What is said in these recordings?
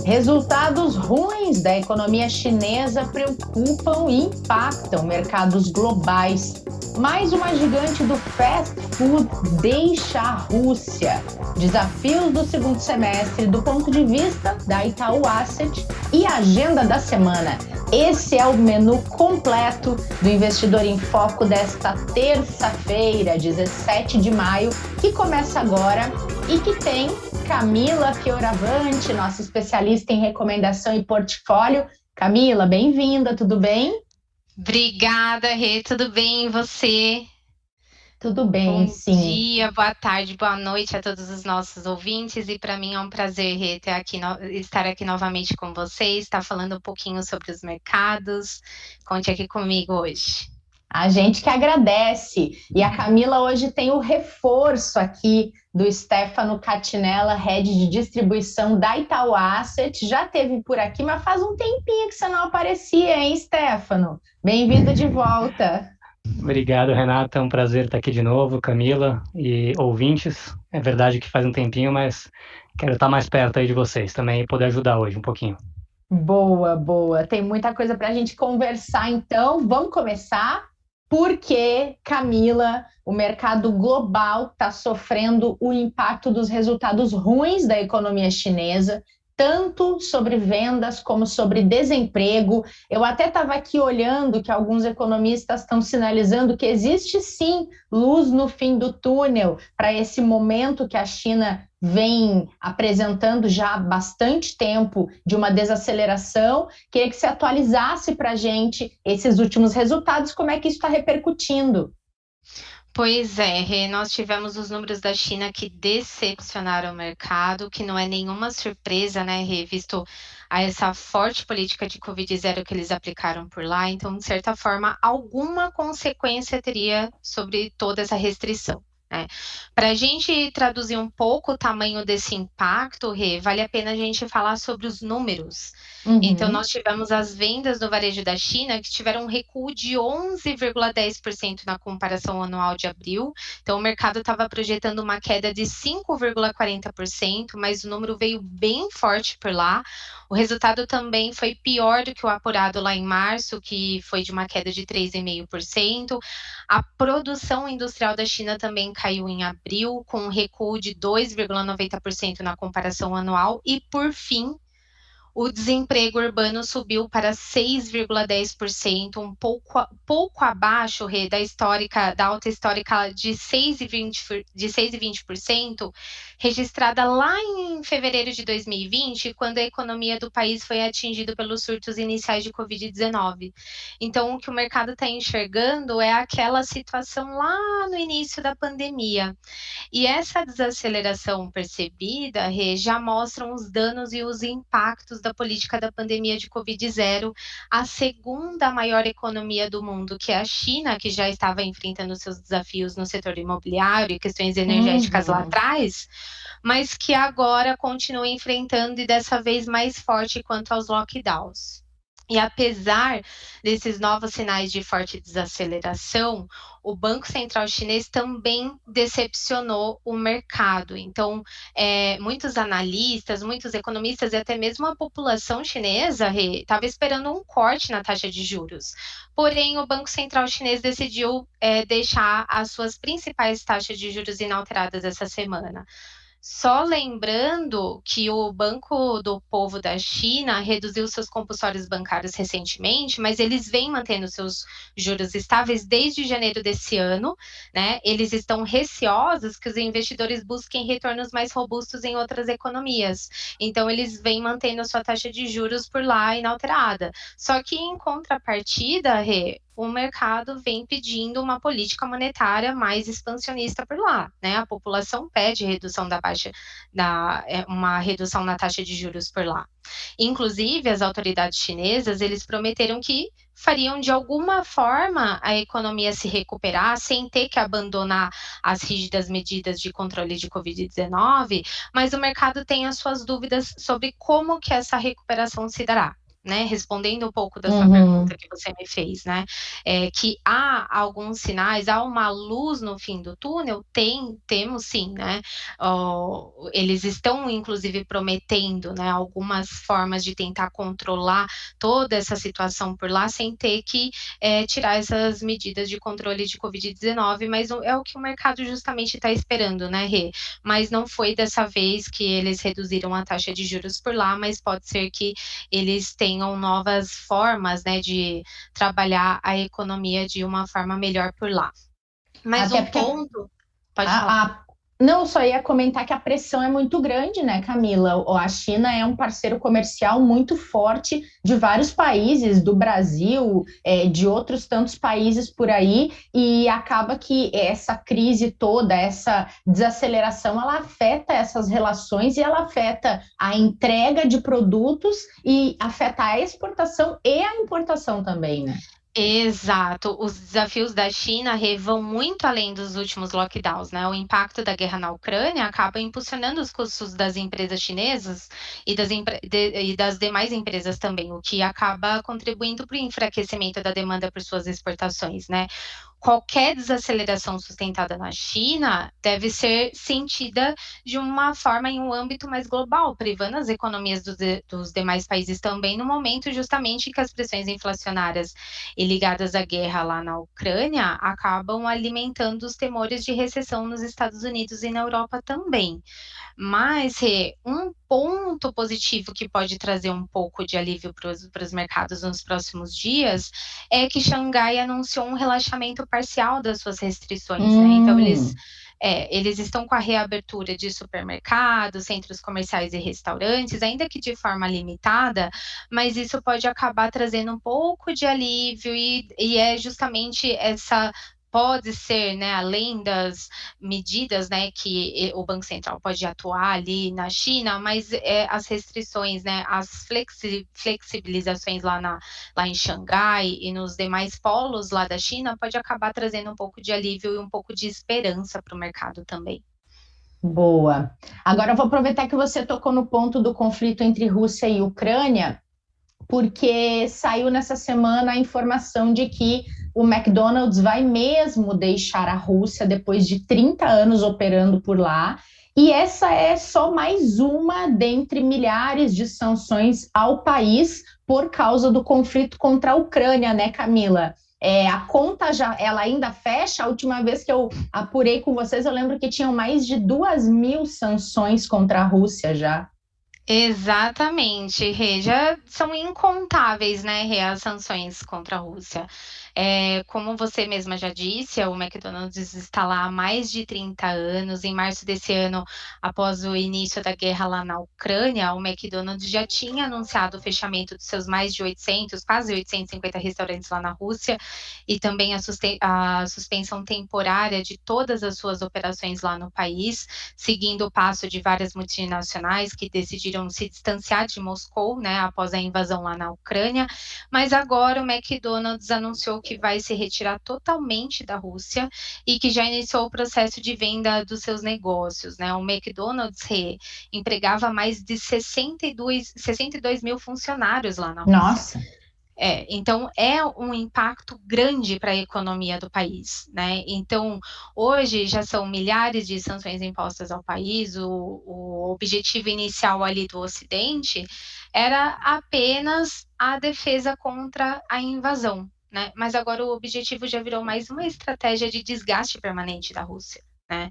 Resultados ruins da economia chinesa preocupam e impactam mercados globais. Mais uma gigante do fast food deixa a Rússia. Desafios do segundo semestre do ponto de vista da Itaú Asset e a agenda da semana. Esse é o menu completo do Investidor em Foco desta terça-feira, 17 de maio, que começa agora e que tem Camila Fioravanti, nossa especialista em recomendação e portfólio. Camila, bem-vinda, tudo bem? Obrigada, Rê, tudo bem e você? Tudo bem, Bom sim. dia, boa tarde, boa noite a todos os nossos ouvintes e para mim é um prazer, Rê, estar aqui novamente com vocês, estar falando um pouquinho sobre os mercados. Conte aqui comigo hoje. A gente que agradece. E a Camila hoje tem o reforço aqui do Stefano Catinella, head de distribuição da Itaú Asset. Já teve por aqui, mas faz um tempinho que você não aparecia, hein, Stefano? Bem-vindo de volta. Obrigado, Renata. É um prazer estar aqui de novo, Camila e ouvintes. É verdade que faz um tempinho, mas quero estar mais perto aí de vocês também e poder ajudar hoje um pouquinho. Boa, boa. Tem muita coisa para a gente conversar, então vamos começar. Porque, Camila, o mercado global está sofrendo o impacto dos resultados ruins da economia chinesa, tanto sobre vendas como sobre desemprego. Eu até estava aqui olhando que alguns economistas estão sinalizando que existe sim luz no fim do túnel para esse momento que a China vem apresentando já há bastante tempo de uma desaceleração. Queria que você atualizasse para a gente esses últimos resultados, como é que isso está repercutindo. Pois é, Rê, nós tivemos os números da China que decepcionaram o mercado, que não é nenhuma surpresa, né, Rê, visto a essa forte política de Covid-0 que eles aplicaram por lá. Então, de certa forma, alguma consequência teria sobre toda essa restrição. Para a gente traduzir um pouco o tamanho desse impacto, Rê, vale a pena a gente falar sobre os números. Então, nós tivemos as vendas no varejo da China que tiveram um recuo de 11,10% na comparação anual de abril. Então, o mercado estava projetando uma queda de 5,40%, mas o número veio bem forte por lá. O resultado também foi pior do que o apurado lá em março, que foi de uma queda de 3,5%. A produção industrial da China também caiu em abril, com um recuo de 2,90% na comparação anual. E, por fim, o desemprego urbano subiu para 6,10%, um pouco abaixo, Rê, da alta histórica de 6,20%, registrada lá em fevereiro de 2020, quando a economia do país foi atingida pelos surtos iniciais de Covid-19. Então, o que o mercado está enxergando é aquela situação lá no início da pandemia. E essa desaceleração percebida, Rê, já mostram os danos e os impactos da política da pandemia de Covid-0, a segunda maior economia do mundo, que é a China, que já estava enfrentando seus desafios no setor imobiliário e questões energéticas lá atrás, mas que agora continua enfrentando e dessa vez mais forte quanto aos lockdowns. E apesar desses novos sinais de forte desaceleração, o Banco Central Chinês também decepcionou o mercado. Então, muitos analistas, muitos economistas e até mesmo a população chinesa estava esperando um corte na taxa de juros. Porém, o Banco Central Chinês decidiu deixar as suas principais taxas de juros inalteradas essa semana. Só lembrando que o Banco do Povo da China reduziu seus compulsórios bancários recentemente, mas eles vêm mantendo seus juros estáveis desde janeiro desse ano, né? Eles estão receosos que os investidores busquem retornos mais robustos em outras economias. Então, eles vêm mantendo a sua taxa de juros por lá inalterada. Só que, em contrapartida, Rê, o mercado vem pedindo uma política monetária mais expansionista por lá, né? A população pede redução uma redução na taxa de juros por lá. Inclusive, as autoridades chinesas, eles prometeram que fariam de alguma forma a economia se recuperar sem ter que abandonar as rígidas medidas de controle de Covid-19, mas o mercado tem as suas dúvidas sobre como que essa recuperação se dará. né, respondendo um pouco da sua pergunta que você me fez, né, que há alguns sinais, há uma luz no fim do túnel, temos sim, né, eles estão inclusive prometendo, né, algumas formas de tentar controlar toda essa situação por lá, sem ter que tirar essas medidas de controle de Covid-19, mas é o que o mercado justamente está esperando, né, Rê? Mas não foi dessa vez que eles reduziram a taxa de juros por lá, mas pode ser que eles tenham novas formas, né, de trabalhar a economia de uma forma melhor por lá. Mas Até um porque ponto, pode falar. não, só ia comentar que a pressão é muito grande, né, Camila? A China é um parceiro comercial muito forte de vários países, do Brasil, de outros tantos países por aí, e acaba que essa crise toda, essa desaceleração, ela afeta essas relações e ela afeta a entrega de produtos e afeta a exportação e a importação também, né? Exato. Os desafios da China vão muito além dos últimos lockdowns, né? O impacto da guerra na Ucrânia acaba impulsionando os custos das empresas chinesas e das demais empresas também, o que acaba contribuindo para o enfraquecimento da demanda por suas exportações, né? Qualquer desaceleração sustentada na China deve ser sentida de uma forma em um âmbito mais global, privando as economias dos demais países também, no momento justamente que as pressões inflacionárias e ligadas à guerra lá na Ucrânia acabam alimentando os temores de recessão nos Estados Unidos e na Europa também. Mas, um ponto positivo que pode trazer um pouco de alívio para os mercados nos próximos dias é que Xangai anunciou um relaxamento parcial das suas restrições, né? Então, eles estão com a reabertura de supermercados, centros comerciais e restaurantes, ainda que de forma limitada, mas isso pode acabar trazendo um pouco de alívio e é justamente essa pode ser, né, além das medidas, né, que o Banco Central pode atuar ali na China, mas as restrições, né, as flexibilizações lá em Xangai e nos demais polos lá da China pode acabar trazendo um pouco de alívio e um pouco de esperança para o mercado também. Boa. Agora eu vou aproveitar que você tocou no ponto do conflito entre Rússia e Ucrânia, porque saiu nessa semana a informação de que o McDonald's vai mesmo deixar a Rússia depois de 30 anos operando por lá. E essa é só mais uma dentre milhares de sanções ao país por causa do conflito contra a Ucrânia, né, Camila? A conta ela ainda fecha. A última vez que eu apurei com vocês, eu lembro que tinham mais de 2.000 sanções contra a Rússia já. Exatamente, Rê. Já são incontáveis, né, Rê, as sanções contra a Rússia. Como você mesma já disse, o McDonald's está lá há mais de 30 anos. Em março desse ano, após o início da guerra lá na Ucrânia, o McDonald's já tinha anunciado o fechamento dos seus mais de 800, quase 850 restaurantes lá na Rússia, e também a suspensão temporária de todas as suas operações lá no país, seguindo o passo de várias multinacionais que decidiram se distanciar de Moscou, né, após a invasão lá na Ucrânia. Mas agora o McDonald's anunciou que vai se retirar totalmente da Rússia e que já iniciou o processo de venda dos seus negócios, né? O McDonald's empregava mais de 62 mil funcionários lá na Rússia. Nossa. Então é um impacto grande para a economia do país, né? Então, hoje já são milhares de sanções impostas ao país. O objetivo inicial ali do Ocidente era apenas a defesa contra a invasão, né? Mas agora o objetivo já virou mais uma estratégia de desgaste permanente da Rússia, né?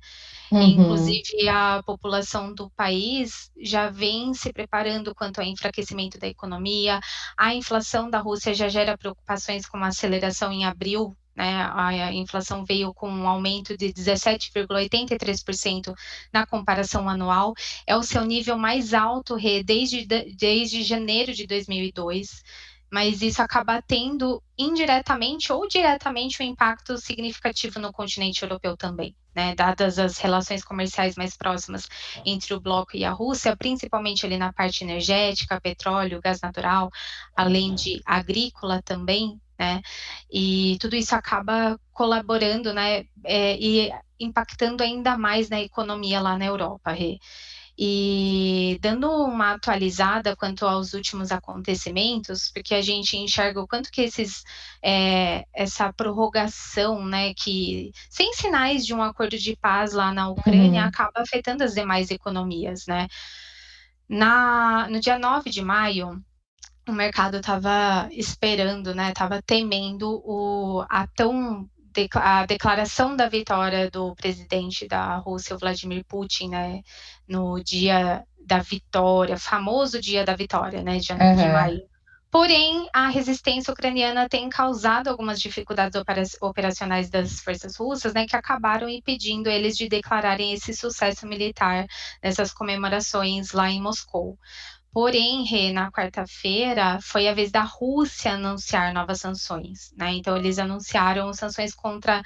Inclusive, a população do país já vem se preparando quanto ao enfraquecimento da economia. A inflação da Rússia já gera preocupações com a aceleração em abril, né? A inflação veio com um aumento de 17,83% na comparação anual. É o seu nível mais alto, desde janeiro de 2002. Mas isso acaba tendo indiretamente ou diretamente um impacto significativo no continente europeu também, né? Dadas as relações comerciais mais próximas entre o bloco e a Rússia, principalmente ali na parte energética, petróleo, gás natural, além de agrícola também, né? E tudo isso acaba colaborando, né? E impactando ainda mais na economia lá na Europa, Rê. E dando uma atualizada quanto aos últimos acontecimentos, porque a gente enxerga o quanto que essa prorrogação, né, que sem sinais de um acordo de paz lá na Ucrânia, acaba afetando as demais economias, né? No dia 9 de maio, o mercado estava esperando, né, estava temendo a declaração da vitória do presidente da Rússia, Vladimir Putin, né, no dia da vitória, famoso dia da vitória, né, dia 9 de maio. Porém, a resistência ucraniana tem causado algumas dificuldades operacionais das forças russas, né, que acabaram impedindo eles de declararem esse sucesso militar nessas comemorações lá em Moscou. Porém, Rê, na quarta-feira, foi a vez da Rússia anunciar novas sanções, né? Então, eles anunciaram sanções contra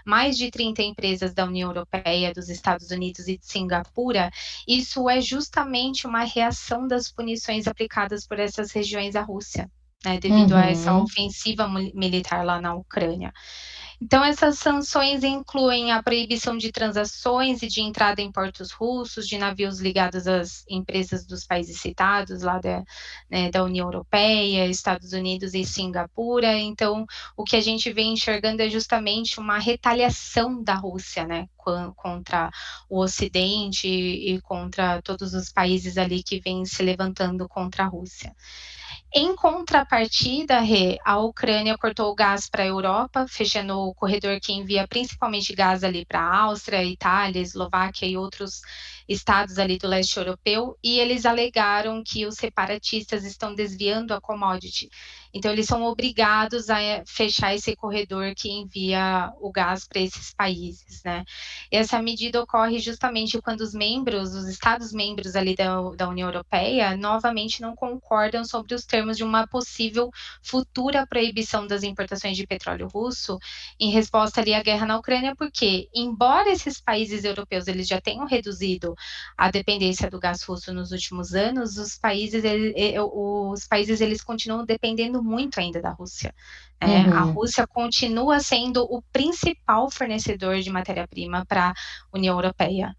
mais de 30 empresas da União Europeia, dos Estados Unidos e de Singapura. Isso é justamente uma reação das punições aplicadas por essas regiões à Rússia, né? Devido a essa ofensiva militar lá na Ucrânia. Então, essas sanções incluem a proibição de transações e de entrada em portos russos de navios ligados às empresas dos países citados, lá da União Europeia, Estados Unidos e Singapura. Então, o que a gente vem enxergando é justamente uma retaliação da Rússia, né, contra o Ocidente e contra todos os países ali que vêm se levantando contra a Rússia. Em contrapartida, a Ucrânia cortou o gás para a Europa, fechando o corredor que envia principalmente gás ali para a Áustria, Itália, Eslováquia e outros estados ali do leste europeu, e eles alegaram que os separatistas estão desviando a commodity. Então, eles são obrigados a fechar esse corredor que envia o gás para esses países, né? Essa medida ocorre justamente quando os Estados-membros ali da União Europeia, novamente não concordam sobre os termos de uma possível futura proibição das importações de petróleo russo em resposta ali à guerra na Ucrânia, porque, embora esses países europeus eles já tenham reduzido a dependência do gás russo nos últimos anos, os países eles continuam dependendo muito ainda da Rússia. A Rússia continua sendo o principal fornecedor de matéria-prima para a União Europeia.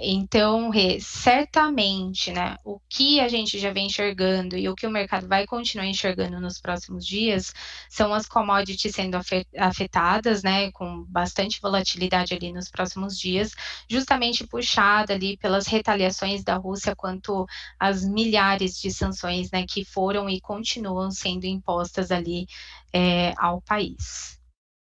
Então, certamente, o que a gente já vem enxergando e o que o mercado vai continuar enxergando nos próximos dias são as commodities sendo afetadas, com bastante volatilidade ali nos próximos dias, justamente puxada ali pelas retaliações da Rússia quanto às milhares de sanções, que foram e continuam sendo impostas ali ao país.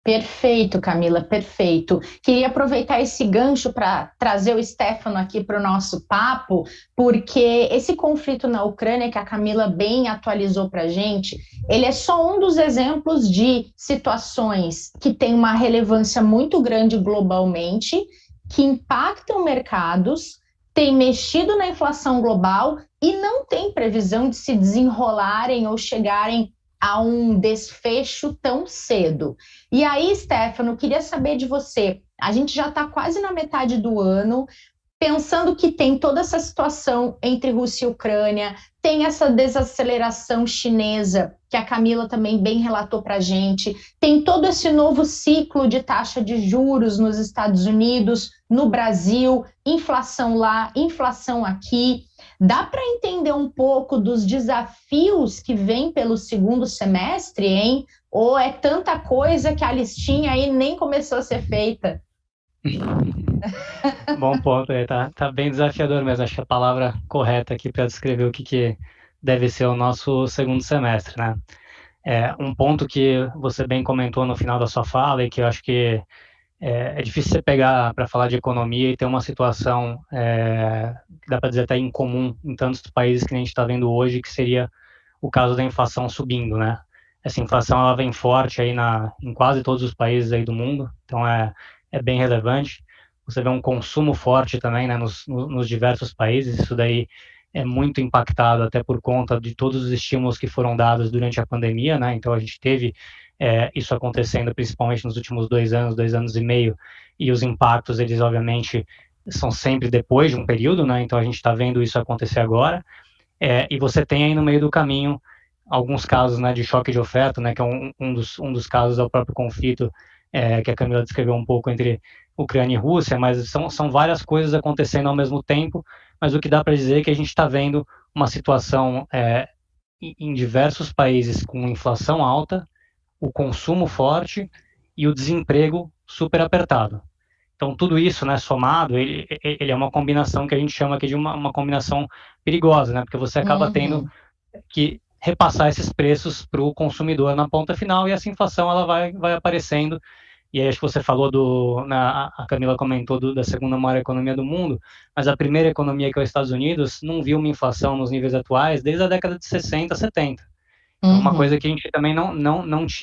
Perfeito, Camila, perfeito. Queria aproveitar esse gancho para trazer o Stefano aqui para o nosso papo, porque esse conflito na Ucrânia, que a Camila bem atualizou para a gente, ele é só um dos exemplos de situações que têm uma relevância muito grande globalmente, que impactam mercados, tem mexido na inflação global e não tem previsão de se desenrolarem ou chegarem a um desfecho tão cedo. E aí, Stefano, queria saber de você, a gente já está quase na metade do ano, pensando que tem toda essa situação entre Rússia e Ucrânia, tem essa desaceleração chinesa, que a Camila também bem relatou para a gente, tem todo esse novo ciclo de taxa de juros nos Estados Unidos, no Brasil, inflação lá, inflação aqui. Dá para entender um pouco dos desafios que vêm pelo segundo semestre, hein? Ou é tanta coisa que a listinha aí nem começou a ser feita? Bom ponto, tá bem desafiador mesmo, acho que a palavra correta aqui para descrever o que deve ser o nosso segundo semestre, né? Um ponto que você bem comentou no final da sua fala e que eu acho que é difícil você pegar para falar de economia e ter uma situação que dá para dizer até incomum em tantos países que a gente está vendo hoje, que seria o caso da inflação subindo, né? Essa inflação ela vem forte aí em quase todos os países aí do mundo, então é bem relevante. Você vê um consumo forte também, né, nos diversos países, isso daí é muito impactado até por conta de todos os estímulos que foram dados durante a pandemia, né? Então a gente teve isso acontecendo principalmente nos últimos 2 anos e meio, e os impactos, eles obviamente são sempre depois de um período, né? Então a gente está vendo isso acontecer agora, e você tem aí no meio do caminho alguns casos, né, de choque de oferta, né, que é um dos casos do próprio conflito que a Camila descreveu um pouco entre Ucrânia e Rússia, mas são várias coisas acontecendo ao mesmo tempo, mas o que dá para dizer é que a gente está vendo uma situação em diversos países com inflação alta, o consumo forte e o desemprego super apertado. Então, tudo isso, né, somado, ele é uma combinação que a gente chama aqui de uma combinação perigosa, né, porque você acaba tendo que repassar esses preços para o consumidor na ponta final e essa inflação ela vai aparecendo. E aí acho que você falou a Camila comentou da segunda maior economia do mundo, mas a primeira economia, que é os Estados Unidos, não viu uma inflação nos níveis atuais desde a década de 60, 70. Então, uma coisa que a gente também não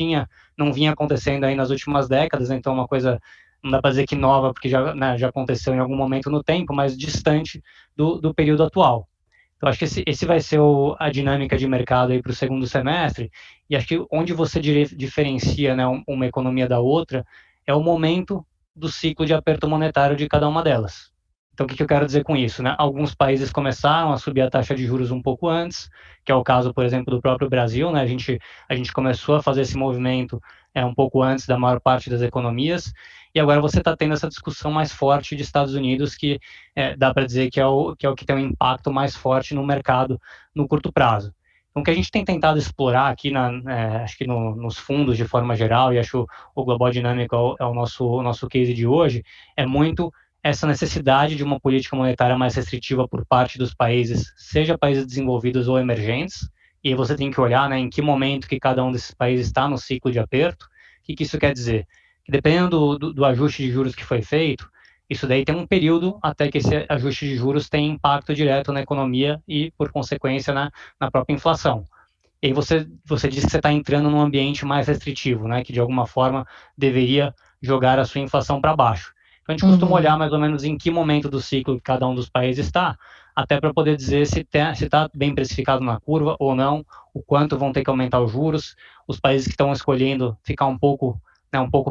vinha acontecendo aí nas últimas décadas, então uma coisa, não dá para dizer que nova, porque já aconteceu em algum momento no tempo, mas distante do período atual. Então, acho que esse vai ser a dinâmica de mercado aí para o segundo semestre, e acho que onde você diferencia, né, uma economia da outra é o momento do ciclo de aperto monetário de cada uma delas. Então, o que eu quero dizer com isso, né? Alguns países começaram a subir a taxa de juros um pouco antes, que é o caso, por exemplo, do próprio Brasil, né? A gente começou a fazer esse movimento um pouco antes da maior parte das economias, e agora você está tendo essa discussão mais forte de Estados Unidos, que dá para dizer que é o que tem um impacto mais forte no mercado no curto prazo. Então, o que a gente tem tentado explorar aqui, acho que nos fundos de forma geral, e acho o Global Dynamic é o nosso case de hoje, é muito essa necessidade de uma política monetária mais restritiva por parte dos países, seja países desenvolvidos ou emergentes, e aí você tem que olhar, né, em que momento que cada um desses países está no ciclo de aperto. O que isso quer dizer? Que dependendo do ajuste de juros que foi feito, isso daí tem um período até que esse ajuste de juros tem impacto direto na economia e, por consequência, na própria inflação. E aí você diz que você está entrando num ambiente mais restritivo, né, que de alguma forma deveria jogar a sua inflação para baixo. Então, a gente costuma olhar mais ou menos em que momento do ciclo que cada um dos países está, até para poder dizer se está bem precificado na curva ou não, o quanto vão ter que aumentar os juros, os países que estão escolhendo ficar um pouco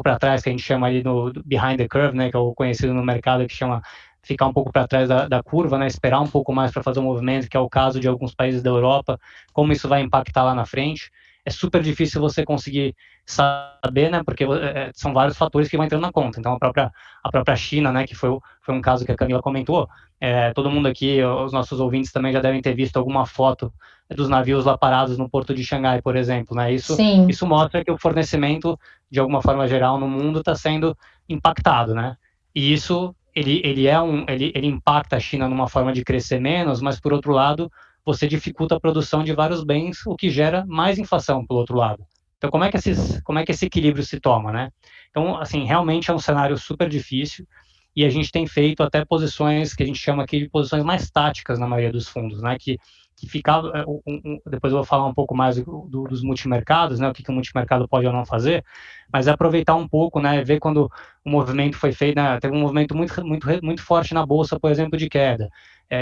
para trás, que a gente chama ali do behind the curve, né, que é o conhecido no mercado, que chama ficar um pouco para trás da curva, né, esperar um pouco mais para fazer o movimento, que é o caso de alguns países da Europa, como isso vai impactar lá na frente. É super difícil você conseguir saber, né, porque são vários fatores que vão entrando na conta. Então, a própria China, né, que foi um caso que a Camila comentou, todo mundo aqui, os nossos ouvintes também já devem ter visto alguma foto dos navios lá parados no porto de Xangai, por exemplo, né? Isso mostra que o fornecimento, de alguma forma geral, no mundo está sendo impactado, né? E isso, ele impacta a China numa forma de crescer menos, mas, por outro lado, você dificulta a produção de vários bens, o que gera mais inflação, pelo outro lado. Então, como é que esse equilíbrio se toma, né? Então, assim, realmente é um cenário super difícil, e a gente tem feito até posições que a gente chama aqui de posições mais táticas na maioria dos fundos, né? Que ficava, depois eu vou falar um pouco mais dos multimercados, né? O que o multimercado pode ou não fazer, mas é aproveitar um pouco, né? Ver quando o movimento foi feito, né? Teve um movimento muito forte na bolsa, por exemplo, de queda.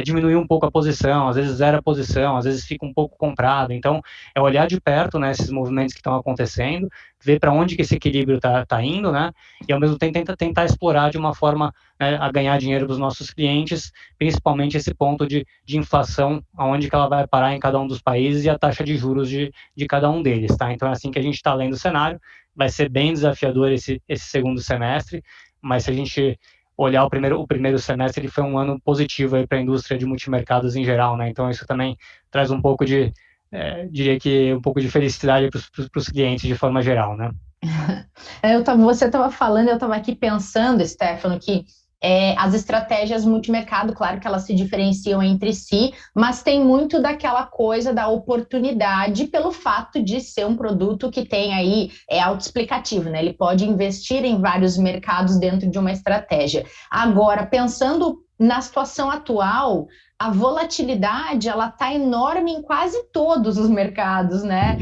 Diminuir um pouco a posição, às vezes zera a posição, às vezes fica um pouco comprado. Então, é olhar de perto, né, esses movimentos que estão acontecendo, ver para onde que esse equilíbrio está indo, né, e ao mesmo tempo tentar explorar de uma forma, né, a ganhar dinheiro dos nossos clientes, principalmente esse ponto de inflação, aonde que ela vai parar em cada um dos países e a taxa de juros de cada um deles, tá? Então, é assim que a gente está lendo o cenário. Vai ser bem desafiador esse segundo semestre, mas se a gente olhar o primeiro semestre, ele foi um ano positivo para a indústria de multimercados em geral, né? Então, isso também traz um pouco diria que um pouco de felicidade para os clientes de forma geral, né? Você estava falando, eu estava aqui pensando, Stefano, que as estratégias multimercado, claro que elas se diferenciam entre si, mas tem muito daquela coisa da oportunidade pelo fato de ser um produto que tem aí, autoexplicativo, né? Ele pode investir em vários mercados dentro de uma estratégia. Agora, pensando na situação atual, a volatilidade, ela está enorme em quase todos os mercados, né?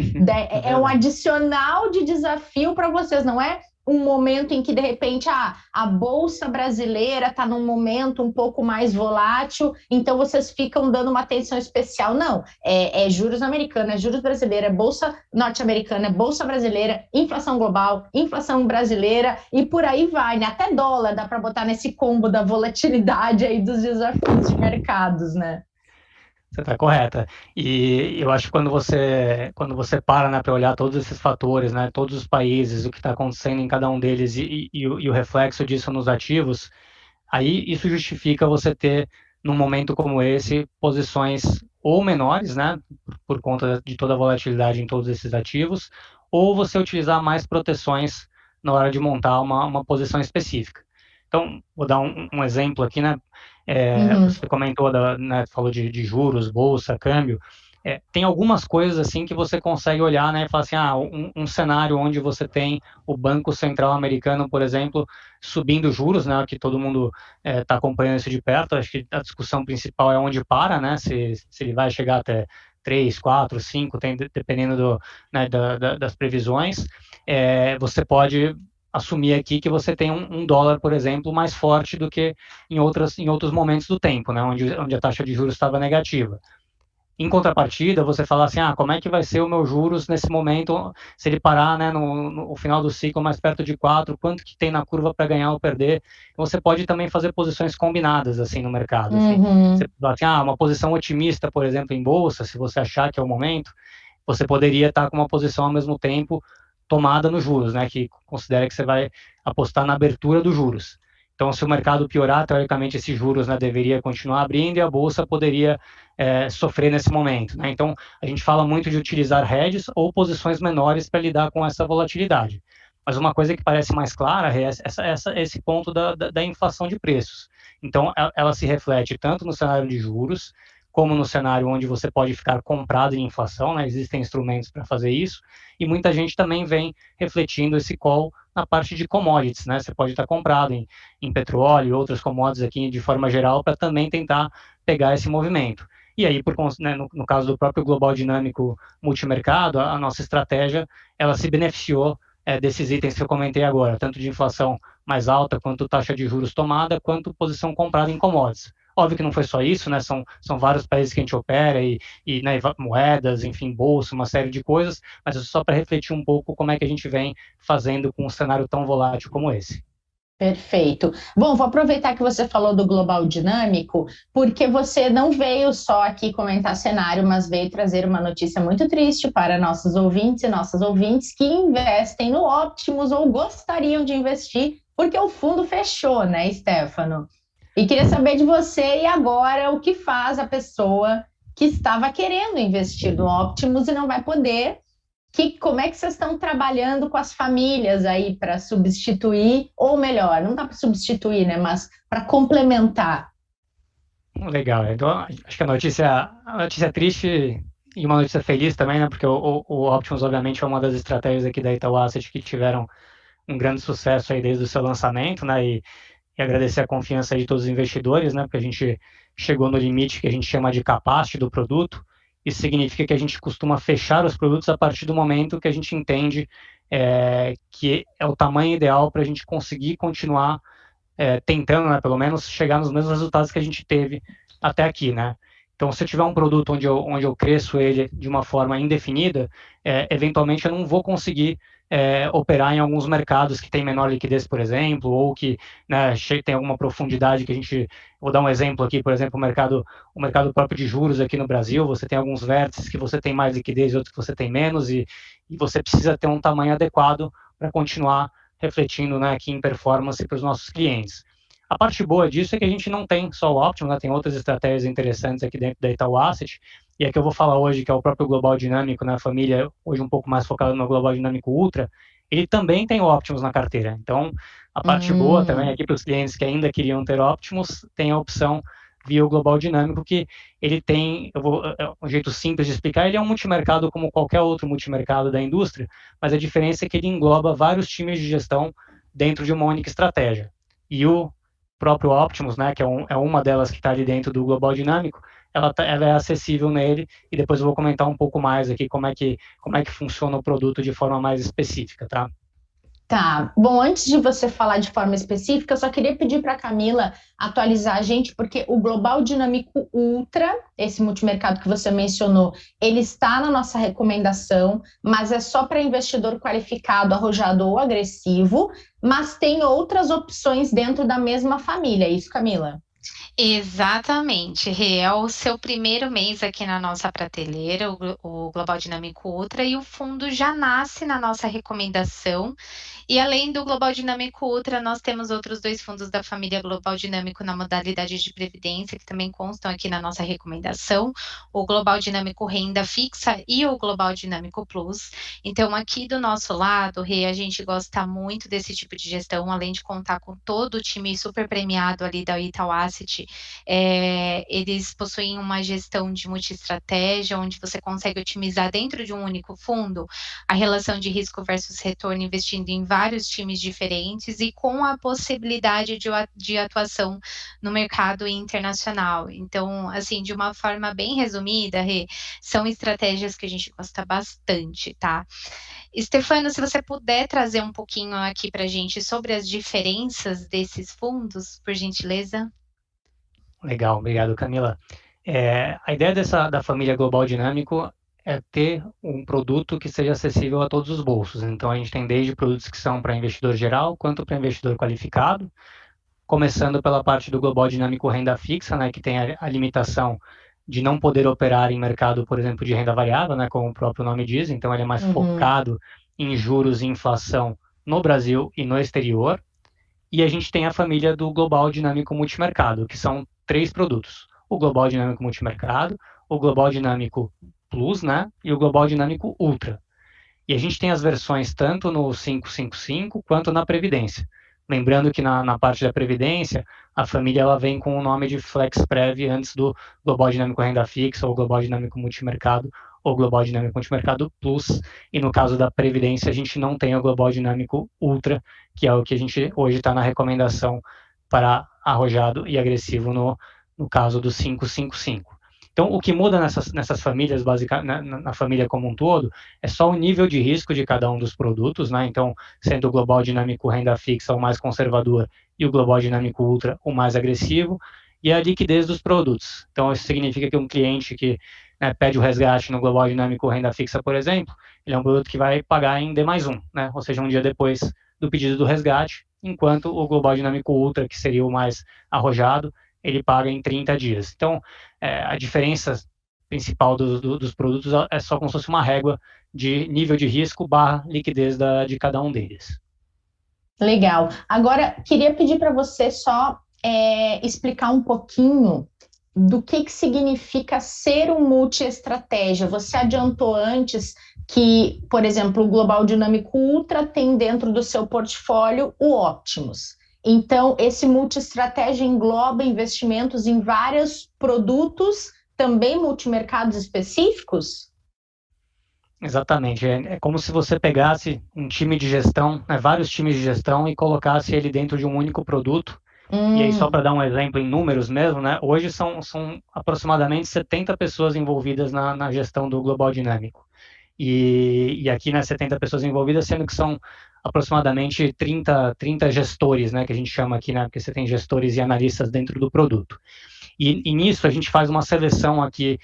É um adicional de desafio para vocês, não é um momento em que, de repente, a Bolsa brasileira está num momento um pouco mais volátil, então vocês ficam dando uma atenção especial. Não, é juros americanos, é juros brasileiro, é Bolsa norte-americana, é Bolsa brasileira, inflação global, inflação brasileira, e por aí vai, né? Até dólar dá para botar nesse combo da volatilidade aí dos desafios de mercados, né? Você está correta. E eu acho que quando você para, né, para olhar todos esses fatores, né, todos os países, o que está acontecendo em cada um deles e o reflexo disso nos ativos, aí isso justifica você ter num momento como esse, posições ou menores, né, por conta de toda a volatilidade em todos esses ativos, ou você utilizar mais proteções na hora de montar uma posição específica. Então, vou dar um exemplo aqui, né? Você comentou, né, falou de juros, bolsa, câmbio. Tem algumas coisas assim que você consegue olhar, né, e falar assim, um cenário onde você tem o Banco Central americano, por exemplo, subindo juros, né, que todo mundo está acompanhando isso de perto. Acho que a discussão principal é onde para, né, se ele vai chegar até 3, 4, 5, dependendo né, das previsões. Você pode assumir aqui que você tem um dólar, por exemplo, mais forte do que em outros momentos do tempo, né, onde a taxa de juros estava negativa. Em contrapartida, você fala assim, como é que vai ser o meu juros nesse momento, se ele parar, né, no final do ciclo mais perto de 4, quanto que tem na curva para ganhar ou perder? Você pode também fazer posições combinadas, assim, no mercado. Assim. Você fala assim, uma posição otimista, por exemplo, em bolsa, se você achar que é o momento, você poderia estar com uma posição ao mesmo tempo tomada nos juros, né, que considera que você vai apostar na abertura dos juros. Então, se o mercado piorar, teoricamente, esses juros, né, deveria continuar abrindo e a bolsa poderia sofrer nesse momento. Né? Então, a gente fala muito de utilizar hedges ou posições menores para lidar com essa volatilidade. Mas uma coisa que parece mais clara é esse ponto da inflação de preços. Então, ela se reflete tanto no cenário de juros, como no cenário onde você pode ficar comprado em inflação, né? Existem instrumentos para fazer isso, e muita gente também vem refletindo esse call na parte de commodities, né? Você pode estar comprado em petróleo e outras commodities aqui de forma geral para também tentar pegar esse movimento. E aí, né, no caso do próprio Global Dinâmico Multimercado, a nossa estratégia, ela se beneficiou desses itens que eu comentei agora, tanto de inflação mais alta, quanto taxa de juros tomada, quanto posição comprada em commodities. Óbvio que não foi só isso, né? São vários países que a gente opera e né, moedas, enfim, bolsa, uma série de coisas, mas é só para refletir um pouco como é que a gente vem fazendo com um cenário tão volátil como esse. Perfeito. Bom, vou aproveitar que você falou do Global Dinâmico, porque você não veio só aqui comentar cenário, mas veio trazer uma notícia muito triste para nossos ouvintes e nossas ouvintes que investem no Optimus ou gostariam de investir, porque o fundo fechou, né, Stefano? E queria saber de você, e agora, o que faz a pessoa que estava querendo investir no Optimus e não vai poder? Como é que vocês estão trabalhando com as famílias aí para substituir, ou melhor, não dá para substituir, né, mas para complementar? Legal, então acho que a notícia é triste e uma notícia feliz também, né, porque o Optimus obviamente é uma das estratégias aqui da Itaú Asset que tiveram um grande sucesso aí desde o seu lançamento, né, e agradecer a confiança de todos os investidores, né, porque a gente chegou no limite que a gente chama de capacity do produto. Isso significa que a gente costuma fechar os produtos a partir do momento que a gente entende que é o tamanho ideal para a gente conseguir continuar tentando, né, pelo menos, chegar nos mesmos resultados que a gente teve até aqui, né? Então, se eu tiver um produto onde eu cresço ele de uma forma indefinida, eventualmente eu não vou conseguir operar em alguns mercados que têm menor liquidez, por exemplo, ou que, né, tem alguma profundidade que a gente... Vou dar um exemplo aqui, por exemplo, o mercado próprio de juros aqui no Brasil, você tem alguns vértices que você tem mais liquidez e outros que você tem menos, e você precisa ter um tamanho adequado para continuar refletindo, né, aqui em performance para os nossos clientes. A parte boa disso é que a gente não tem só o Optimus, né, tem outras estratégias interessantes aqui dentro da Itaú Asset, e a que eu vou falar hoje, que é o próprio Global Dinâmico, né, a família hoje um pouco mais focada no Global Dinâmico Ultra, ele também tem o Optimus na carteira. Então, a parte boa também aqui para os clientes que ainda queriam ter Optimus, tem a opção via o Global Dinâmico, que ele tem, um jeito simples de explicar, ele é um multimercado como qualquer outro multimercado da indústria, mas a diferença é que ele engloba vários times de gestão dentro de uma única estratégia. E o próprio Optimus, né, que é uma delas que está ali dentro do Global Dinâmico, ela é acessível nele, e depois eu vou comentar um pouco mais aqui como é que funciona o produto de forma mais específica, tá? Tá, bom, antes de você falar de forma específica, eu só queria pedir para a Camila atualizar a gente, porque o Global Dinâmico Ultra, esse multimercado que você mencionou, ele está na nossa recomendação, mas é só para investidor qualificado, arrojado ou agressivo, mas tem outras opções dentro da mesma família, é isso, Camila? Exatamente, Rê. É o seu primeiro mês aqui na nossa prateleira, o Global Dinâmico Ultra, e o fundo já nasce na nossa recomendação. E além do Global Dinâmico Ultra, nós temos outros 2 fundos da família Global Dinâmico na modalidade de previdência, que também constam aqui na nossa recomendação, o Global Dinâmico Renda Fixa e o Global Dinâmico Plus. Então, aqui do nosso lado, Rê, a gente gosta muito desse tipo de gestão, além de contar com todo o time super premiado ali da Itaú Asset, eles possuem uma gestão de multi-estratégia, onde você consegue otimizar dentro de um único fundo a relação de risco versus retorno, investindo em vários times diferentes e com a possibilidade de atuação no mercado internacional. Então, assim, de uma forma bem resumida, Rê, são estratégias que a gente gosta bastante, tá? Stefano, se você puder trazer um pouquinho aqui para a gente sobre as diferenças desses fundos, por gentileza. Legal, obrigado, Camila. A ideia da família Global Dinâmico é ter um produto que seja acessível a todos os bolsos. Então, a gente tem desde produtos que são para investidor geral, quanto para investidor qualificado, começando pela parte do Global Dinâmico Renda Fixa, né, que tem a limitação de não poder operar em mercado, por exemplo, de renda variável, né, como o próprio nome diz. Então, ele é mais focado em juros e inflação no Brasil e no exterior. E a gente tem a família do Global Dinâmico Multimercado, que são 3 produtos. O Global Dinâmico Multimercado, o Global Dinâmico Plus, né, e o Global Dinâmico Ultra. E a gente tem as versões tanto no 555 quanto na Previdência. Lembrando que na parte da Previdência, a família ela vem com o nome de FlexPrev antes do Global Dinâmico Renda Fixa, ou Global Dinâmico Multimercado, ou Global Dinâmico Multimercado Plus. E no caso da Previdência, a gente não tem o Global Dinâmico Ultra, que é o que a gente hoje está na recomendação para arrojado e agressivo no caso do 555. Então, o que muda nessas famílias, basicamente, na família como um todo, é só o nível de risco de cada um dos produtos, né? Então, sendo o Global Dinâmico Renda Fixa o mais conservador e o Global Dinâmico Ultra o mais agressivo, e a liquidez dos produtos. Então, isso significa que um cliente que, né, pede o resgate no Global Dinâmico Renda Fixa, por exemplo, ele é um produto que vai pagar em D+1, né? Ou seja, um dia depois do pedido do resgate, enquanto o Global Dinâmico Ultra, que seria o mais arrojado, ele paga em 30 dias. Então, a diferença principal dos produtos é só como se fosse uma régua de nível de risco barra liquidez de cada um deles. Legal. Agora, queria pedir para você só explicar um pouquinho do que significa ser um multi-estratégia. Você adiantou antes que, por exemplo, o Global Dinâmico Ultra tem dentro do seu portfólio o Optimus. Então, esse multi-estratégia engloba investimentos em vários produtos, também multimercados específicos? Exatamente. É como se você pegasse um time de gestão, né, vários times de gestão, e colocasse ele dentro de um único produto. E aí, só para dar um exemplo em números mesmo, né, hoje são aproximadamente 70 pessoas envolvidas na gestão do Global Dinâmico. E aqui, né, 70 pessoas envolvidas, sendo que são aproximadamente 30 gestores, né, que a gente chama aqui, né, porque você tem gestores e analistas dentro do produto. E nisso a gente faz uma seleção aqui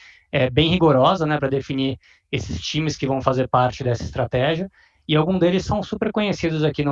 bem rigorosa, né, para definir esses times que vão fazer parte dessa estratégia, e alguns deles são super conhecidos aqui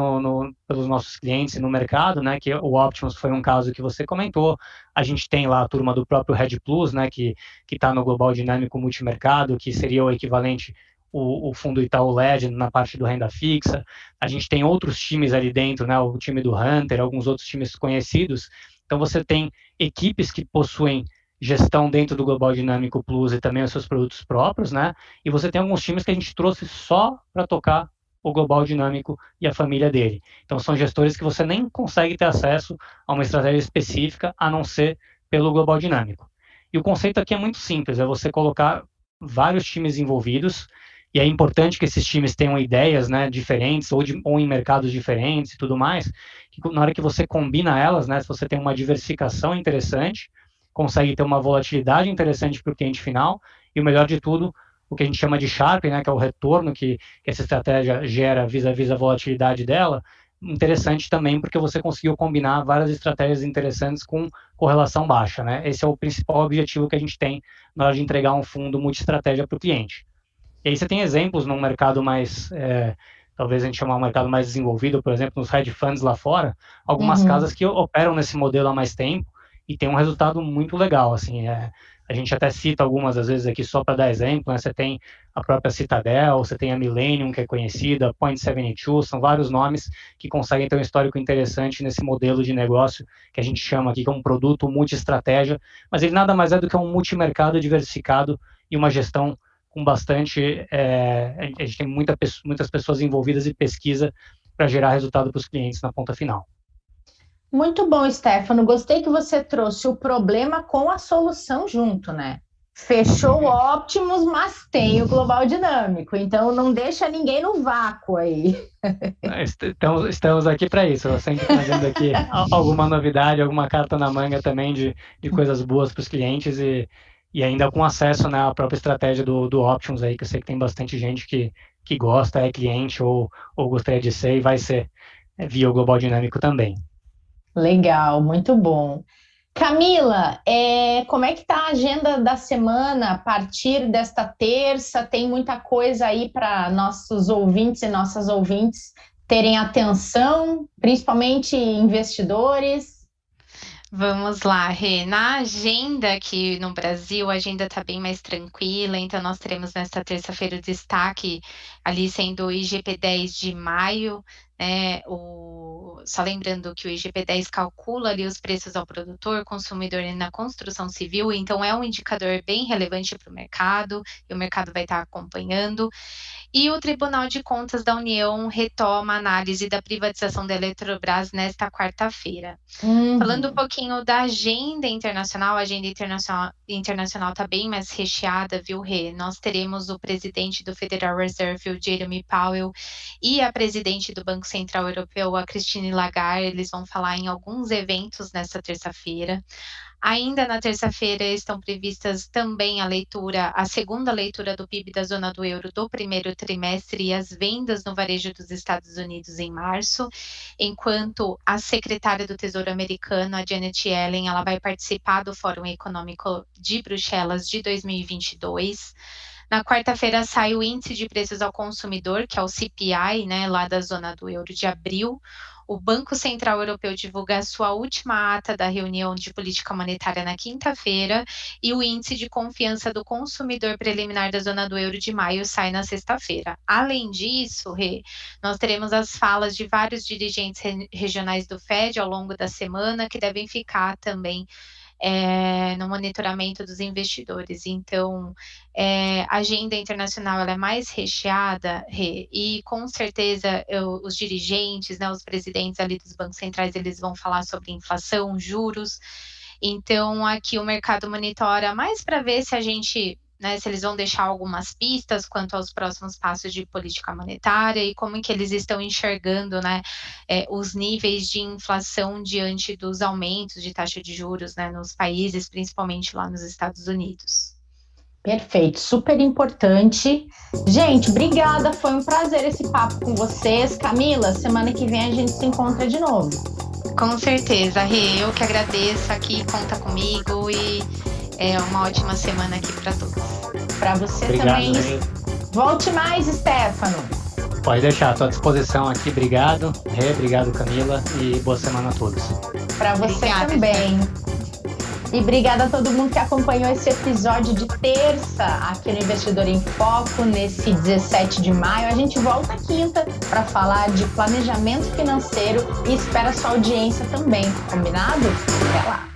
pelos nossos clientes no mercado, né, que o Optimus foi um caso que você comentou. A gente tem lá a turma do próprio Red Plus, né, que está no Global Dinâmico Multimercado, que seria o equivalente o fundo Itaú Legend na parte do renda fixa. A gente tem outros times ali dentro, né, o time do Hunter, alguns outros times conhecidos. Então você tem equipes que possuem gestão dentro do Global Dinâmico Plus e também os seus produtos próprios, né? E você tem alguns times que a gente trouxe só para tocar o Global Dinâmico e a família dele. Então são gestores que você nem consegue ter acesso a uma estratégia específica, a não ser pelo Global Dinâmico. E o conceito aqui é muito simples, é você colocar vários times envolvidos, e é importante que esses times tenham ideias, né, diferentes, ou em mercados diferentes e tudo mais, que na hora que você combina elas, né, se você tem uma diversificação interessante, consegue ter uma volatilidade interessante para o cliente final, e o melhor de tudo, o que a gente chama de Sharpe, né, que é o retorno que essa estratégia gera vis-à-vis a volatilidade dela, interessante também porque você conseguiu combinar várias estratégias interessantes com correlação baixa, né? Esse é o principal objetivo que a gente tem na hora de entregar um fundo multi-estratégia para o cliente. E aí você tem exemplos num mercado mais, talvez a gente chame um mercado mais desenvolvido, por exemplo, nos hedge funds lá fora, algumas casas que operam nesse modelo há mais tempo e tem um resultado muito legal, assim, a gente até cita algumas, às vezes, aqui só para dar exemplo, né? Você tem a própria Citadel, você tem a Millennium, que é conhecida, a Point72, são vários nomes que conseguem ter um histórico interessante nesse modelo de negócio que a gente chama aqui, que é um produto multi-estratégia, mas ele nada mais é do que um multimercado diversificado e uma gestão com bastante... a gente tem muitas pessoas envolvidas em pesquisa para gerar resultado para os clientes na ponta final. Muito bom, Stefano. Gostei que você trouxe o problema com a solução junto, né? Fechou o Optimus, mas tem o Global Dinâmico, então não deixa ninguém no vácuo aí. Estamos aqui para isso, eu sempre trazendo aqui alguma novidade, alguma carta na manga também de coisas boas para os clientes e ainda com acesso, né, à própria estratégia do Optimus aí, que eu sei que tem bastante gente que gosta, é cliente ou gostaria de ser e vai ser via o Global Dinâmico também. Legal, muito bom. Camila, como é que está a agenda da semana a partir desta terça? Tem muita coisa aí para nossos ouvintes e nossas ouvintes terem atenção, principalmente investidores? Vamos lá, Rê. Na agenda aqui no Brasil, a agenda está bem mais tranquila, então nós teremos nesta terça-feira o destaque ali sendo o IGP-10 de maio, né? Só lembrando que o IGP-10 calcula ali os preços ao produtor, consumidor e na construção civil, então é um indicador bem relevante para o mercado, e o mercado vai estar acompanhando. E o Tribunal de Contas da União retoma a análise da privatização da Eletrobras nesta quarta-feira. Falando um pouquinho da agenda internacional, a agenda internacional está bem mais recheada, viu, Rê? Nós teremos o presidente do Federal Reserve, o Jeremy Powell, e a presidente do Banco Central Europeu, a Christine Lagarde. Eles vão falar em alguns eventos nesta terça-feira. Ainda na terça-feira estão previstas também a segunda leitura do PIB da zona do euro do primeiro trimestre e as vendas no varejo dos Estados Unidos em março, enquanto a secretária do Tesouro americano, a Janet Yellen, ela vai participar do Fórum Econômico de Bruxelas de 2022. Na quarta-feira sai o Índice de Preços ao Consumidor, que é o CPI, né, lá da zona do euro de abril. O Banco Central Europeu divulga a sua última ata da reunião de política monetária na quinta-feira e o Índice de Confiança do Consumidor Preliminar da zona do euro de maio sai na sexta-feira. Além disso, Rê, nós teremos as falas de vários dirigentes regionais do FED ao longo da semana, que devem ficar também no monitoramento dos investidores. Então, a agenda internacional ela é mais recheada, e com certeza os dirigentes, né, os presidentes ali dos bancos centrais, eles vão falar sobre inflação, juros. Então, aqui o mercado monitora mais para ver se a gente, né, se eles vão deixar algumas pistas quanto aos próximos passos de política monetária e como que eles estão enxergando, né, os níveis de inflação diante dos aumentos de taxa de juros, né, nos países, principalmente lá nos Estados Unidos. Perfeito, super importante. Gente, obrigada, foi um prazer esse papo com vocês. Camila, semana que vem a gente se encontra de novo. Com certeza, Rê, eu que agradeço aqui, conta comigo e uma ótima semana aqui para todos. Para você Obrigado, também. Rê. Volte mais, Stefano. Pode deixar, estou à disposição aqui. Obrigado, Rê, obrigado, Camila, e boa semana a todos. Para você Obrigada, também. E obrigada a todo mundo que acompanhou esse episódio de terça aqui no Investidor em Foco, nesse 17 de maio. A gente volta quinta para falar de planejamento financeiro e espera sua audiência também, combinado? Até lá!